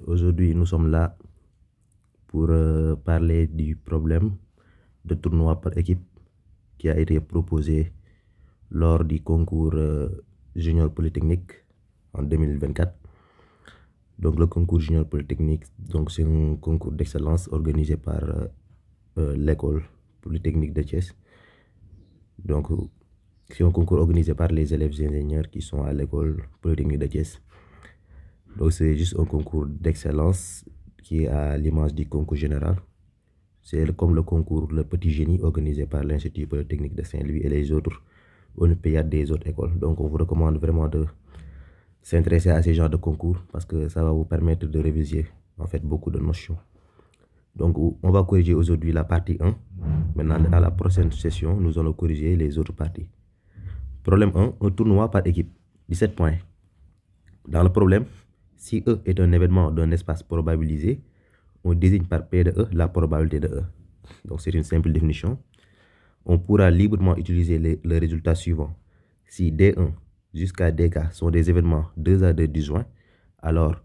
Aujourd'hui, nous sommes là pour parler du problème de tournoi par équipe qui a été proposé lors du concours Junior Polytechnique en 2024. Donc le concours Junior Polytechnique, c'est un concours d'excellence organisé par l'école Polytechnique de Thiès. Donc c'est un concours organisé par les élèves ingénieurs qui sont à l'école Polytechnique de Thiès. Donc c'est juste un concours d'excellence qui est à l'image du concours général. C'est comme le concours Le Petit Génie organisé par l'Institut Polytechnique de Saint-Louis et les autres olympiades des autres écoles. Donc on vous recommande vraiment de s'intéresser à ces genres de concours parce que ça va vous permettre de réviser en fait beaucoup de notions. Donc on va corriger aujourd'hui la partie 1. Maintenant, dans la prochaine session, nous allons corriger les autres parties. Problème 1, un tournoi par équipe, 17 points. Dans le problème, si E est un événement d'un espace probabilisé, on désigne par P de E la probabilité de E. Donc c'est une simple définition. On pourra librement utiliser le résultat suivant. Si D1 jusqu'à Dk sont des événements 2 à 2 disjoints, alors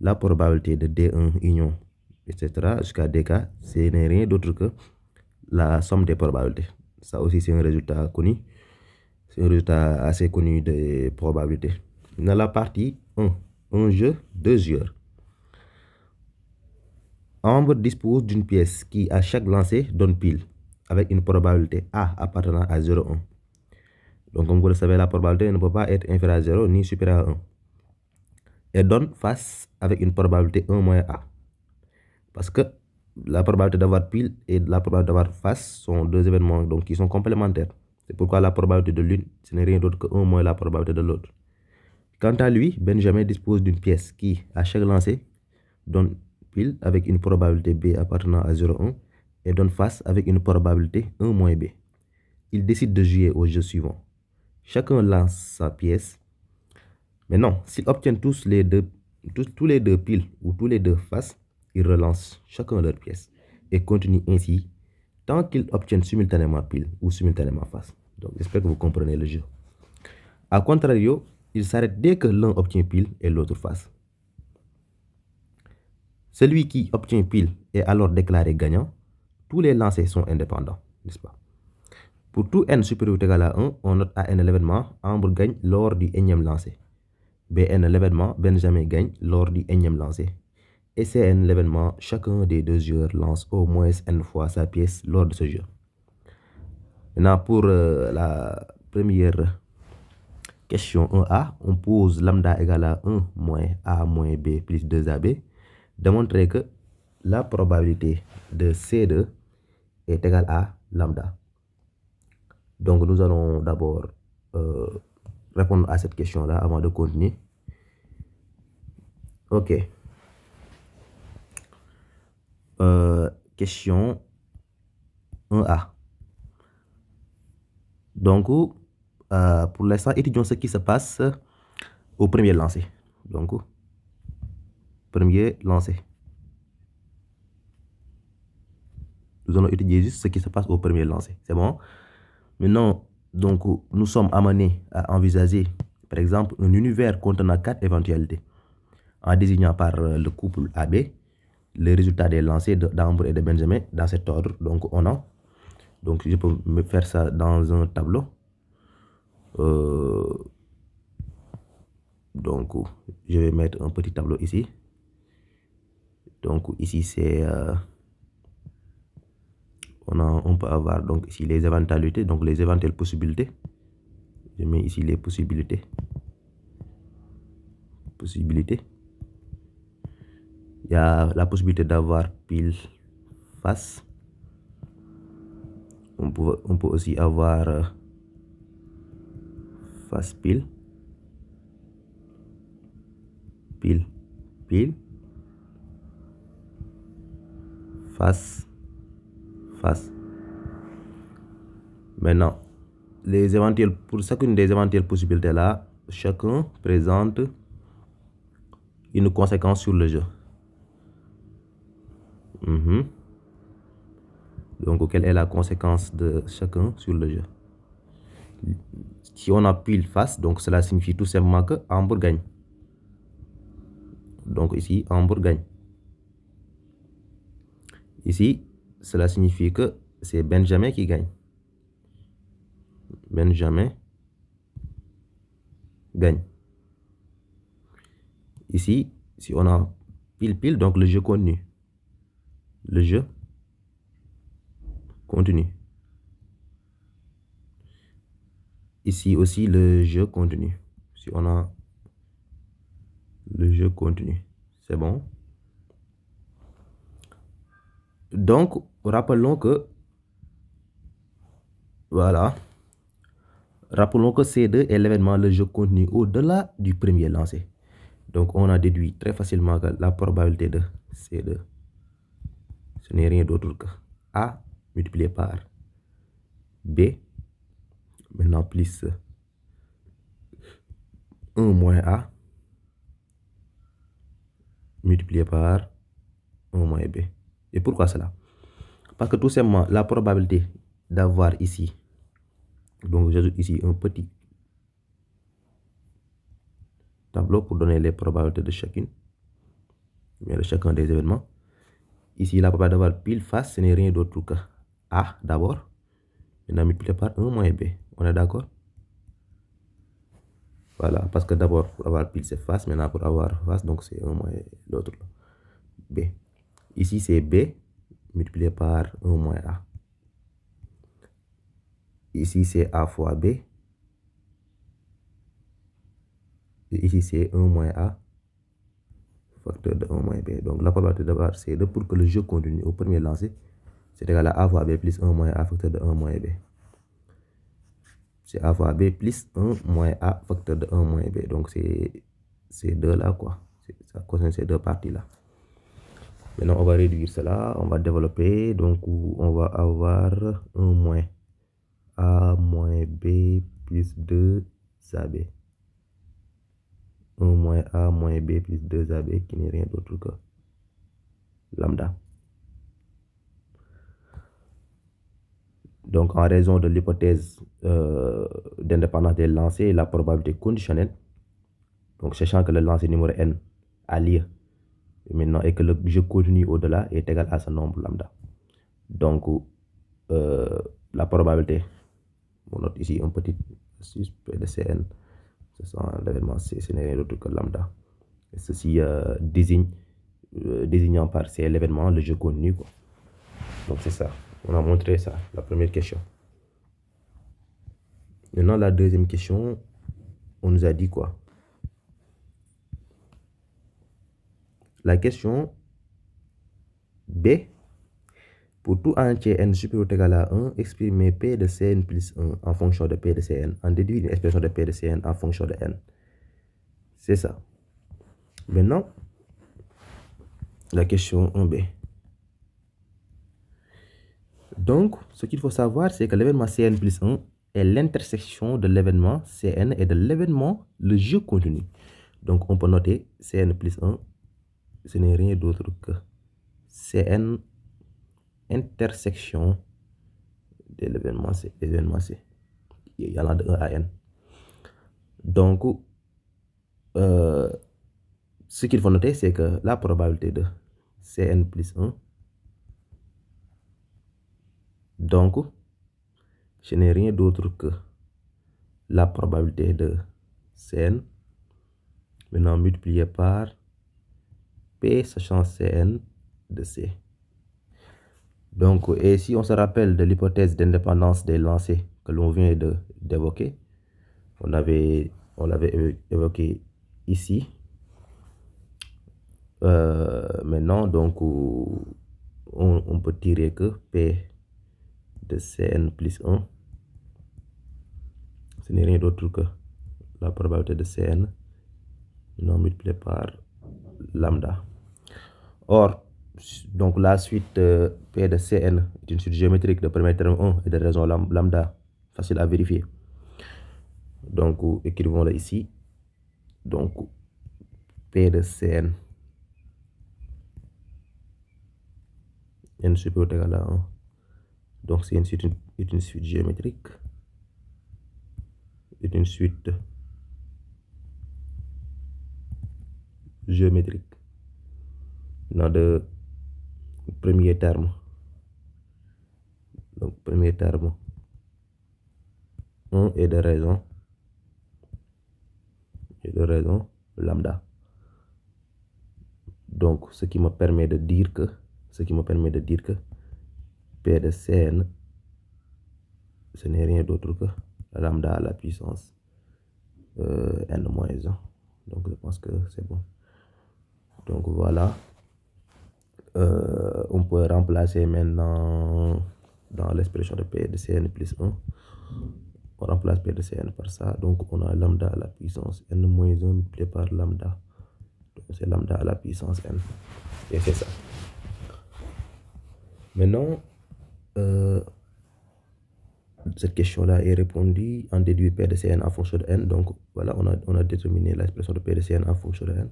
la probabilité de D1 union, etc. jusqu'à Dk, ce n'est rien d'autre que la somme des probabilités. Ça aussi, c'est un résultat connu. C'est un résultat assez connu des probabilités. Dans la partie 1, un jeu, 2 joueurs. Ambre dispose d'une pièce qui, à chaque lancer, donne pile, avec une probabilité A appartenant à 0,1. Donc, comme vous le savez, la probabilité ne peut pas être inférieure à 0 ni supérieure à 1. Elle donne face avec une probabilité 1 moins A. Parce que la probabilité d'avoir pile et la probabilité d'avoir face sont deux événements donc, qui sont complémentaires. C'est pourquoi la probabilité de l'une, ce n'est rien d'autre que 1 moins la probabilité de l'autre. Quant à lui, Benjamin dispose d'une pièce qui, à chaque lancer, donne pile avec une probabilité B appartenant à 0,1 et donne face avec une probabilité 1 moins B. Il décide de jouer au jeu suivant. Chacun lance sa pièce. Mais non, s'ils obtiennent tous les deux piles ou tous les deux faces, ils relancent chacun leur pièce et continuent ainsi tant qu'ils obtiennent simultanément pile ou simultanément face. Donc j'espère que vous comprenez le jeu. A contrario, il s'arrête dès que l'un obtient pile et l'autre face. Celui qui obtient pile est alors déclaré gagnant. Tous les lancers sont indépendants, n'est-ce pas? Pour tout n supérieur ou égal à 1, on note à n l'événement, Ambre gagne lors du énième lancer. Bn l'événement, Benjamin gagne lors du énième lancer. Et Cn l'événement, chacun des deux joueurs lance au moins n fois sa pièce lors de ce jeu. Maintenant, pour la première question 1a, on pose lambda égale à 1 moins a moins b plus 2ab. Démontrer que la probabilité de C2 est égale à lambda. Donc nous allons d'abord répondre à cette question-là avant de continuer. Ok. Question 1a. Donc, pour l'instant, étudions ce qui se passe au premier lancer. Donc, premier lancer. Nous allons étudier juste ce qui se passe au premier lancer. C'est bon? Maintenant, donc, nous sommes amenés à envisager, par exemple, un univers contenant 4 éventualités. En désignant par le couple AB les résultats des lancers d'Ambre et de Benjamin dans cet ordre. Donc, on a. Donc, je peux me faire ça dans un tableau. Donc, je vais mettre un petit tableau ici. Donc, ici, c'est... on peut avoir donc ici les éventualités, donc les éventuelles possibilités. Je mets ici les possibilités. Il y a la possibilité d'avoir pile face. On peut aussi avoir face pile. Face. Maintenant, pour chacune des éventuelles possibilités là, chacun présente une conséquence sur le jeu. Donc, quelle est la conséquence de chacun sur le jeu? Si on a pile face, donc cela signifie tout simplement que Ambre gagne. Donc ici, Ambre gagne. Ici, cela signifie que c'est Benjamin qui gagne. Benjamin gagne. Ici, si on a pile, donc le jeu continue. Le jeu continue. Ici aussi, le jeu continue. Si on a le jeu continue. C'est bon. Donc, rappelons que, voilà, rappelons que C2 est l'événement, le jeu continue au-delà du premier lancé. Donc, on a déduit très facilement que la probabilité de C2, ce n'est rien d'autre que A multiplié par B, maintenant plus 1 moins A, multiplié par 1 moins B. Et pourquoi cela? Parce que tout simplement, la probabilité d'avoir ici, donc j'ajoute ici un petit tableau pour donner les probabilités de chacune, mais de chacun des événements. Ici, la probabilité d'avoir pile face, ce n'est rien d'autre que A d'abord, maintenant multiplié par 1 moins B. On est d'accord? Voilà, parce que d'abord, pour avoir pile, c'est face, maintenant pour avoir face, donc c'est 1 moins l'autre, B. Ici, c'est B multiplié par 1 moins A. Ici, c'est A fois B. Et ici, c'est 1 moins A, facteur de 1 moins B. Donc, la probabilité d'avoir C2 pour que le jeu continue au premier lancer, c'est égal à A fois B plus 1 moins A, facteur de 1 moins B. C'est A fois B plus 1 moins A, facteur de 1 moins B. Donc, c'est ces deux-là, quoi. Ça concerne ces deux parties-là. Maintenant, on va réduire cela, on va développer. Donc, on va avoir 1 moins A moins B plus 2 AB. 1 moins A moins B plus 2 AB qui n'est rien d'autre que lambda. Donc, en raison de l'hypothèse d'indépendance des lancers, la probabilité conditionnelle, donc sachant que le lancer numéro n a lieu maintenant et que le jeu continue au-delà est égal à ce nombre lambda. Donc, la probabilité, on note ici un petit P de Cn, ce sont l'événement C, ce n'est rien d'autre que lambda. Et ceci désignant par C l'événement, le jeu continue, quoi. Donc, c'est ça. On a montré ça, la première question. Maintenant, la deuxième question, on nous a dit quoi? La question B, pour tout entier n supérieur ou égal à 1, exprimer P de Cn plus 1 en fonction de P de Cn, en déduire une expression de P de Cn en fonction de n. C'est ça. Maintenant, la question 1b. Donc, ce qu'il faut savoir, c'est que l'événement Cn plus 1 est l'intersection de l'événement Cn et de l'événement le jeu continu. Donc, on peut noter Cn plus 1, ce n'est rien d'autre que Cn intersection de l'événement C. Il y en a de 1 à n. Donc, ce qu'il faut noter, c'est que la probabilité de Cn plus 1, donc, ce n'est rien d'autre que la probabilité de Cn, maintenant multiplié par P sachant Cn de C. Donc, et si on se rappelle de l'hypothèse d'indépendance des lancers que l'on vient d'évoquer, on l'avait évoqué ici. Maintenant, donc, on peut tirer que P de Cn plus 1, ce n'est rien d'autre que la probabilité de Cn, non multiplié par lambda. Or, donc la suite P de Cn est une suite géométrique de premier terme 1 et de raison lambda, facile à vérifier. Donc, écrivons-le ici. Donc, P de Cn n supérieur ou égal à 1. Donc, c'est une suite géométrique. C'est une suite géométrique. Dans le premier terme, donc premier terme 1 est de raison lambda. Donc ce qui me permet de dire que P de Cn ce n'est rien d'autre que lambda à la puissance n-1. Donc je pense que c'est bon. Donc voilà, on peut remplacer maintenant dans l'expression de P de Cn plus 1. On remplace P de Cn par ça. Donc on a lambda à la puissance n-1 multiplié par lambda. Donc c'est lambda à la puissance n. Et c'est ça. Maintenant, cette question-là est répondue en déduire P de Cn en fonction de n. Donc voilà, on a déterminé l'expression de P de Cn en fonction de n.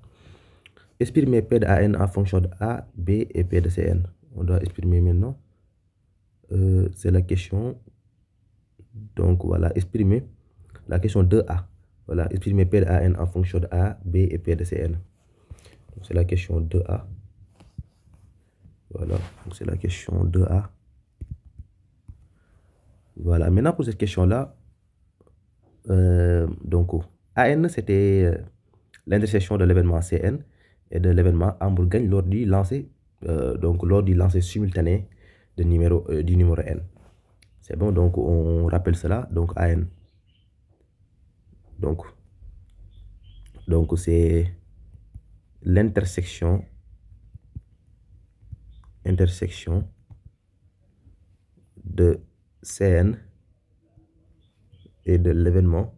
Exprimer P de An en fonction de A, B et P de Cn. On doit exprimer maintenant. C'est la question. Donc voilà, exprimer la question 2A. Voilà, exprimer P de An en fonction de A, B et P de Cn. C'est la question 2A. Voilà, c'est la question 2A. Voilà, maintenant pour cette question-là, donc AN c'était l'intersection de l'événement Cn et de l'événement Hambourg-Gagne lors du lancer, simultané du numéro n. C'est bon, donc on rappelle cela, donc AN. Donc c'est l'intersection de Cn et de l'événement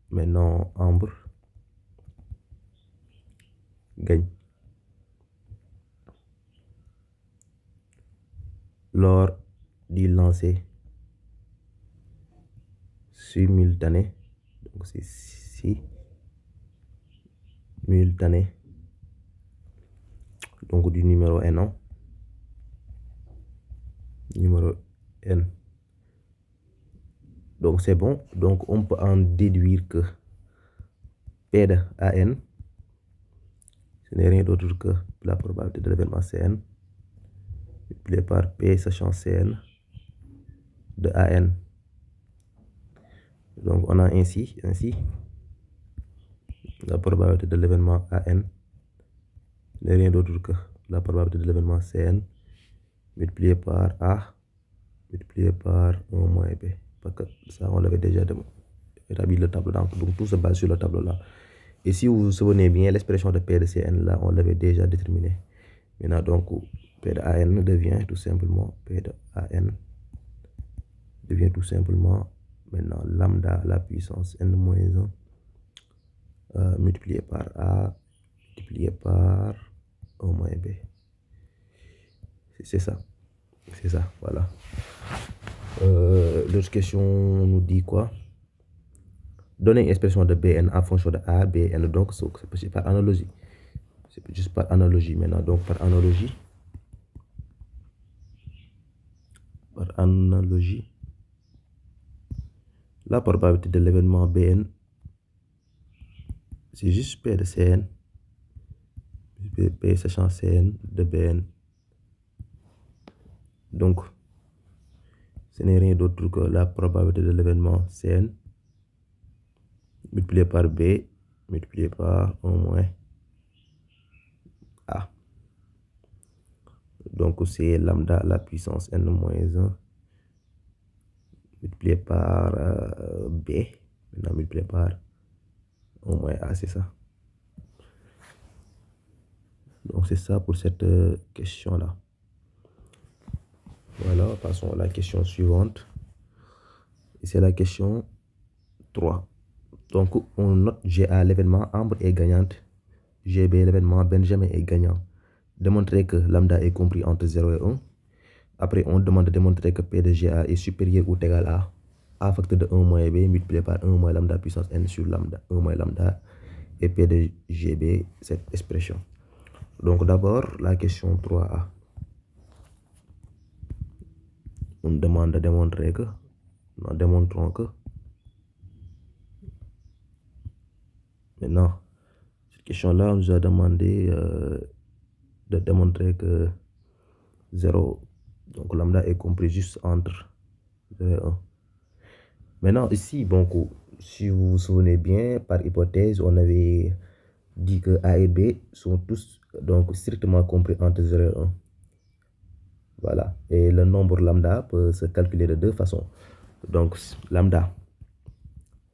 maintenant Hambourg-Gagne lors du lancer simultané, donc c'est simultané donc du numéro n. Donc c'est bon, donc on peut en déduire que P de An ce n'est rien d'autre que la probabilité de l'événement Cn multiplié par P sachant Cn de An. Donc on a ainsi la probabilité de l'événement An n'est rien d'autre que la probabilité de l'événement Cn multiplié par A multiplié par 1 moins B. Parce que ça, on l'avait déjà établi le tableau. Donc tout se base sur le tableau là. Et si vous vous souvenez bien, l'expression de P de Cn là, on l'avait déjà déterminé. Maintenant, donc, P de An devient tout simplement maintenant lambda à la puissance n-1 multiplié par A multiplié par 1 moins B. C'est ça, voilà. L'autre question nous dit quoi? Donner une expression de Bn en fonction de A, Bn, donc c'est par analogie. C'est juste par analogie maintenant. Donc par analogie, la probabilité de l'événement Bn, c'est juste P de Cn, P sachant Cn de Bn. Donc, ce n'est rien d'autre que la probabilité de l'événement Cn multiplié par B multiplié par 1 moins A. Donc, c'est lambda à la puissance n-1 multiplié par B, maintenant multiplié par 1 moins A, c'est ça. Donc, c'est ça pour cette question-là. Voilà, passons à la question suivante. C'est la question 3. Donc, on note GA, l'événement Ambre est gagnante. GB, l'événement Benjamin est gagnant. Démontrer que lambda est compris entre 0 et 1. Après, on demande de démontrer que P de GA est supérieur ou égal à A facteur de 1 moins B multiplié par 1 moins lambda puissance n sur lambda, 1 moins lambda et P de GB, cette expression. Donc, d'abord, la question 3A. On demande de démontrer que Maintenant, démontrons que maintenant, cette question-là, on nous a demandé de démontrer que 0, donc lambda est compris juste entre 0 et 1. Maintenant, ici, bon, si vous vous souvenez bien, par hypothèse, on avait dit que A et B sont tous donc strictement compris entre 0 et 1. Voilà. Et le nombre lambda peut se calculer de deux façons. Donc, lambda,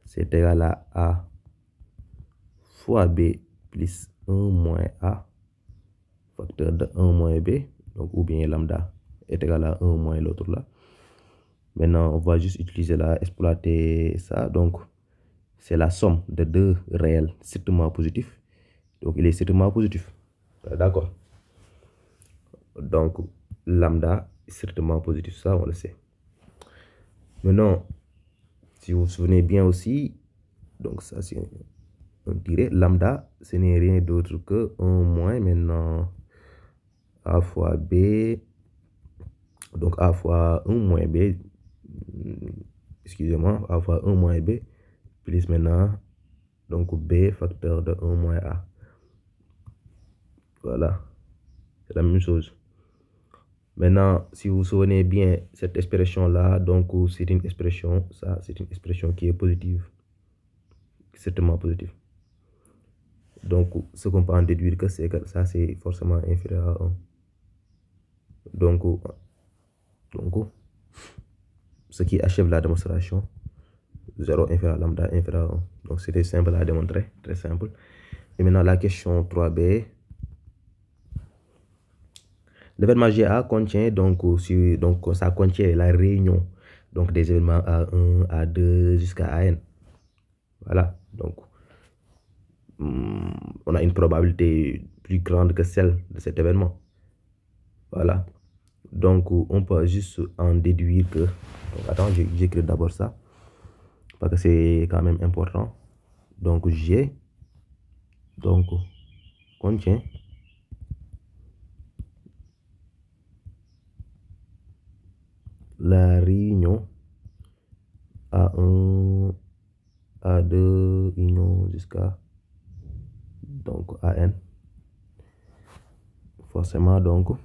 c'est égal à A fois B plus 1 moins A, facteur de 1 moins B, donc ou bien lambda est égal à 1 moins l'autre là. Maintenant, on va juste utiliser là, exploiter ça. Donc, c'est la somme de deux réels strictement positifs. Donc, il est strictement positif. D'accord. Donc, lambda est strictement positif, ça, on le sait. Maintenant, si vous vous souvenez bien aussi, donc ça, c'est un tiré. Lambda, ce n'est rien d'autre que 1 moins maintenant A fois B. Donc, A fois 1 moins B, excusez-moi, A fois 1 moins B, plus maintenant, donc B facteur de 1 moins A. Voilà, c'est la même chose. Maintenant, si vous vous souvenez bien, cette expression-là, donc c'est une expression, ça, c'est une expression qui est positive, certainement positive. Donc, ce qu'on peut en déduire que c'est que ça, c'est forcément inférieur à 1. Donc, ce qui achève la démonstration, 0 inférieur à lambda inférieur à 1. Donc, c'était simple à démontrer, très simple. Et maintenant, la question 3b. L'événement GA contient donc ça contient la réunion donc des événements A1, A2 jusqu'à AN. Voilà, donc on a une probabilité plus grande que celle de cet événement. Voilà, donc on peut juste en déduire que, donc attends, j'écris d'abord ça parce que c'est quand même important. Donc G donc contient la réunion A1, A2, union jusqu'à donc AN. Forcément, donc,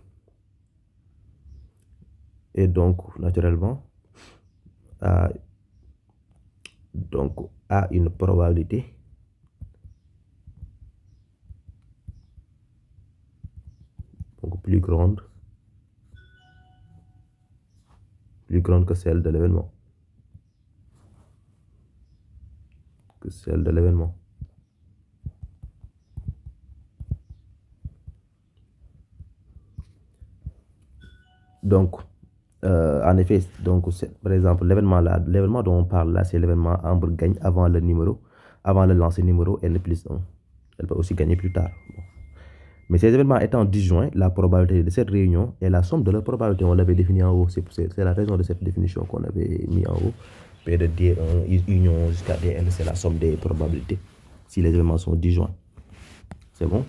et donc, naturellement, donc, a une probabilité donc plus grande que celle de l'événement. Donc, en effet, donc, par exemple, l'événement dont on parle là, c'est l'événement Ambre gagne avant le lancer numéro N plus 1. Elle peut aussi gagner plus tard. Bon. Mais ces événements étant disjoints, la probabilité de cette réunion est la somme de leur probabilité. On l'avait défini en haut. C'est la raison de cette définition qu'on avait mis en haut. P de D1, union jusqu'à Dn, c'est la somme des probabilités. Si les événements sont disjoints. C'est bon?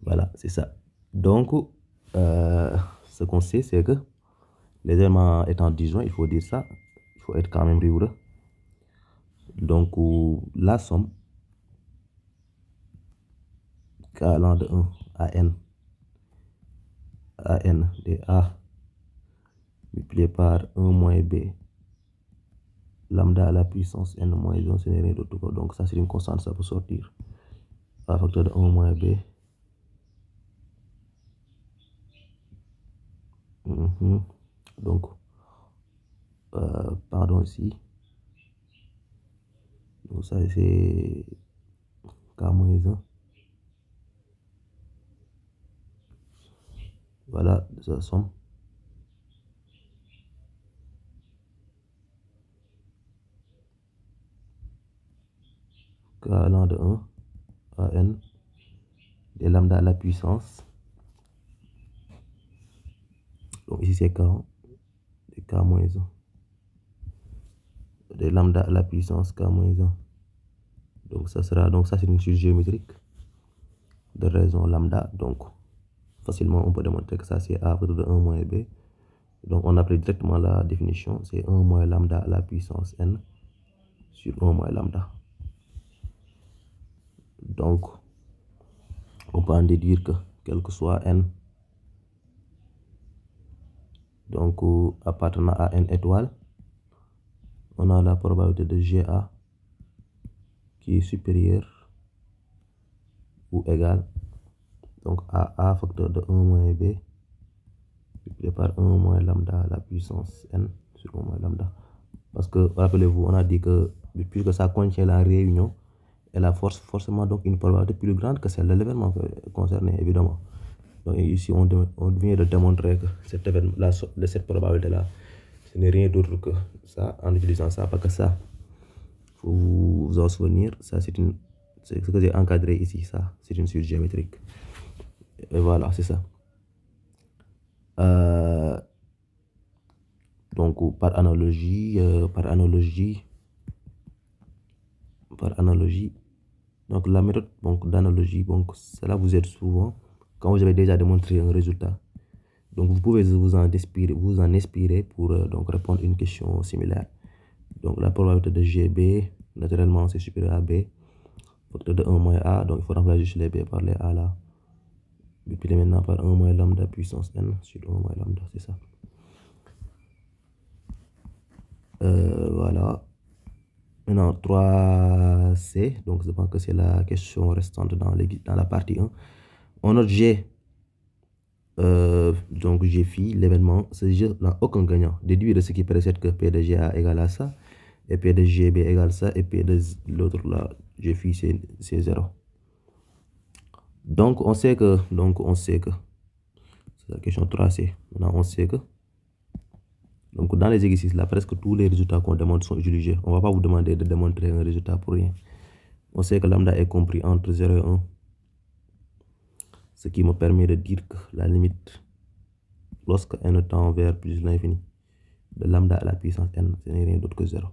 Voilà, c'est ça. Donc, ce qu'on sait, c'est que les éléments étant disjoints, il faut dire ça. Il faut être quand même rigoureux. Donc, la somme allant de 1 à n de A multiplié par 1 moins B lambda à la puissance n moins 1, ce n'est rien d'autre. Donc, ça, c'est une constante, ça peut sortir. A facteur de 1 moins B. Donc, pardon ici. Donc, ça, c'est K moins 1. Voilà, ça somme. K allant de 1 à n des lambda à la puissance. Donc ici c'est K, de K moins 1. Des lambda à la puissance K moins 1. Donc ça c'est une suite géométrique de raison lambda. Donc facilement on peut démontrer que ça c'est A facteur de 1 moins B Donc on applique directement la définition, c'est 1 moins lambda à la puissance n sur 1 moins lambda. Donc on peut en déduire que quel que soit n, donc appartenant à n étoiles, on a la probabilité de GA qui est supérieure ou égale donc à A facteur de 1 moins B multiplié par 1 moins lambda à la puissance n sur 1 moins lambda. Parce que, rappelez-vous, on a dit que puisque ça contient la réunion, elle a forcément donc une probabilité plus grande que celle de l'événement concerné, évidemment. Donc ici, on vient de démontrer que cette probabilité-là, ce n'est rien d'autre que ça, en utilisant ça, pas que ça. Il faut vous en souvenir, ça c'est ce que j'ai encadré ici, ça, c'est une suite géométrique. Et voilà, c'est ça. Donc par analogie, donc la méthode d'analogie, donc cela vous aide souvent quand vous avez déjà démontré un résultat. Donc vous pouvez vous en inspirer pour donc répondre à une question similaire. Donc la probabilité de GB, naturellement c'est supérieur à B, facteur de 1 moins A, donc il faut remplacer juste les B par les A là. Multiplié maintenant par 1 moins lambda puissance n sur 1 moins lambda, c'est ça. Voilà. Maintenant 3C, donc je pense que c'est la question restante dans la partie 1. On note G, donc G phi, l'événement, ce jeu n'a aucun gagnant. Déduire de ce qui précède que P de GA égale à ça, et P de GB égale ça, et P de l'autre là, G phi c'est 0. Donc on sait que, c'est la question 3C. Maintenant on sait que, donc dans les exercices là, presque tous les résultats qu'on démontre sont utilisés. On ne va pas vous demander de démontrer un résultat pour rien. On sait que lambda est compris entre 0 et 1. Ce qui me permet de dire que la limite, lorsque n tend vers plus l'infini, de lambda à la puissance n, ce n'est rien d'autre que 0.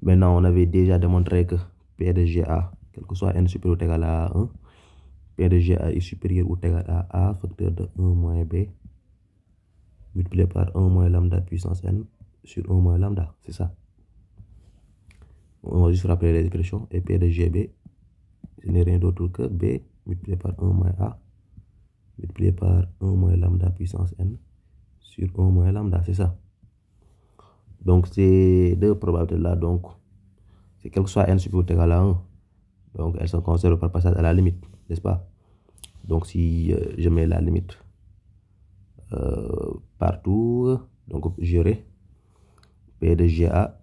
Maintenant, on avait déjà démontré que P de GA, quel que soit n supérieur ou égal à 1, P de GA est supérieur ou égal à A facteur de 1 moins B, multiplié par 1 moins lambda puissance n sur 1 moins lambda, c'est ça. On va juste rappeler les expressions, et P de GB, ce n'est rien d'autre que B multiplié par 1 moins A, multiplié par 1 moins lambda puissance n sur 1 moins lambda, c'est ça. Donc ces deux probabilités-là, donc, c'est quel que soit n supérieur ou égal à 1, donc elles sont conservées par passage à la limite, n'est-ce pas? Donc si je mets la limite partout, donc j'aurai P de GA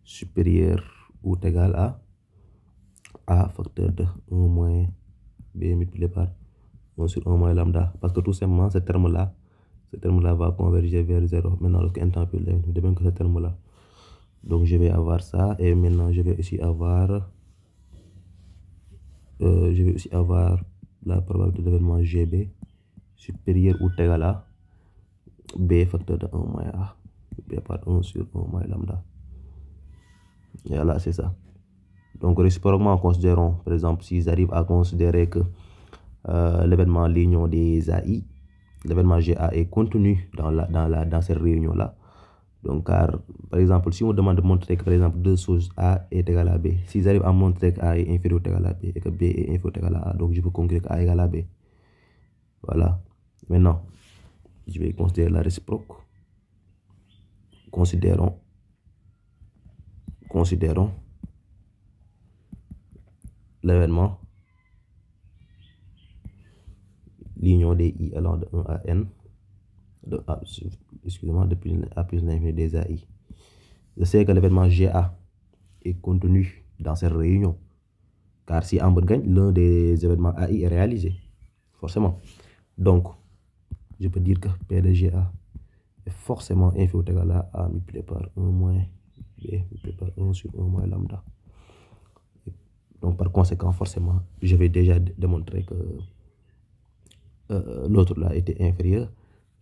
supérieur ou égal à A facteur de 1 moins B multiplié par 1 sur 1 moins lambda. Parce que tout simplement, ce terme-là va converger vers 0. Maintenant, lorsque n tend plus l'infini, de même que ce terme-là. Donc, je vais avoir ça. Et maintenant, je vais aussi avoir la probabilité d'événement GB supérieur ou égal à B facteur de 1 moins A multiplié par 1 sur 1 moins lambda. Et voilà, c'est ça. Donc, réciproquement, considérons, par exemple, s'ils arrivent à considérer que l'événement l'union des AI, l'événement GA est contenu dans cette réunion-là. Donc, car, par exemple, si on demande de montrer que, par exemple, deux choses A est égal à B, s'ils arrivent à montrer que A est inférieur ou égal à B et que B est inférieur ou égal à A, donc je peux conclure que A est égal à B. Voilà. Maintenant, je vais considérer la réciproque. Considérons l'événement l'union des I allant de 1 à N, depuis A plus l'infini des AI. Je sais que l'événement GA est contenu dans cette réunion, car si Amber gagne, l'un des événements AI est réalisé, forcément. Donc, je peux dire que P de GA est forcément inférieur ou égal à A multiplié par 1 moins B multiplié par 1 sur 1 moins lambda. Donc, par conséquent, forcément, je vais déjà démontrer que l'autre là était inférieur.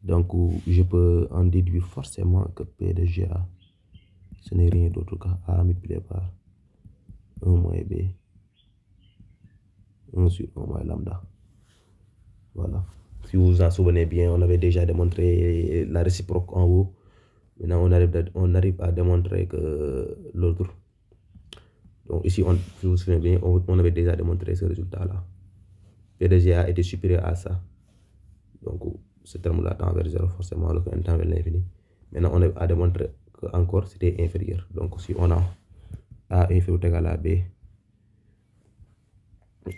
Donc, je peux en déduire forcément que P de GA, ce n'est rien d'autre qu'A multiplié par 1 moins B 1 sur 1 moins lambda. Voilà. Si vous vous en souvenez bien, on avait déjà démontré la réciproque en haut. Maintenant, on arrive à démontrer que l'autre. Donc ici, si vous vous souvenez bien, on avait déjà démontré ce résultat-là. P de G a été supérieur à ça. Donc ce terme-là tend vers 0 forcément, alors qu'on tend vers l'infini. Maintenant, on a démontré que encore c'était inférieur. Donc si on a A inférieur ou égal à B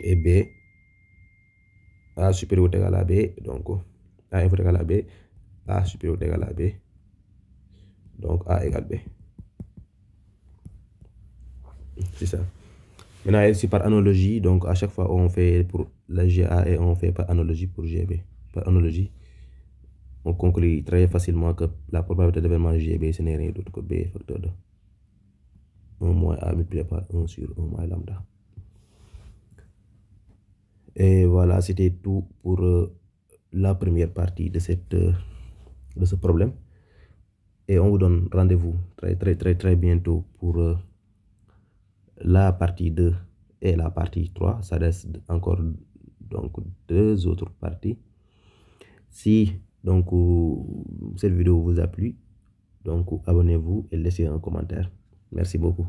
et B A supérieur ou égal à B, donc A inférieur ou égal à B, A supérieur ou égal à B, donc A égale B. C'est ça. Maintenant, ici par analogie, donc à chaque fois on fait pour la GA et on fait par analogie pour GB. Par analogie, on conclut très facilement que la probabilité d'événement GB, ce n'est rien d'autre que B facteur de 1 moins A multiplié par 1 sur 1 moins lambda. Et voilà, c'était tout pour la première partie de ce problème. Et on vous donne rendez-vous très bientôt pour la partie 2 et la partie 3. Ça reste encore donc 2 autres parties. Si donc cette vidéo vous a plu, donc abonnez-vous et laissez un commentaire. Merci beaucoup.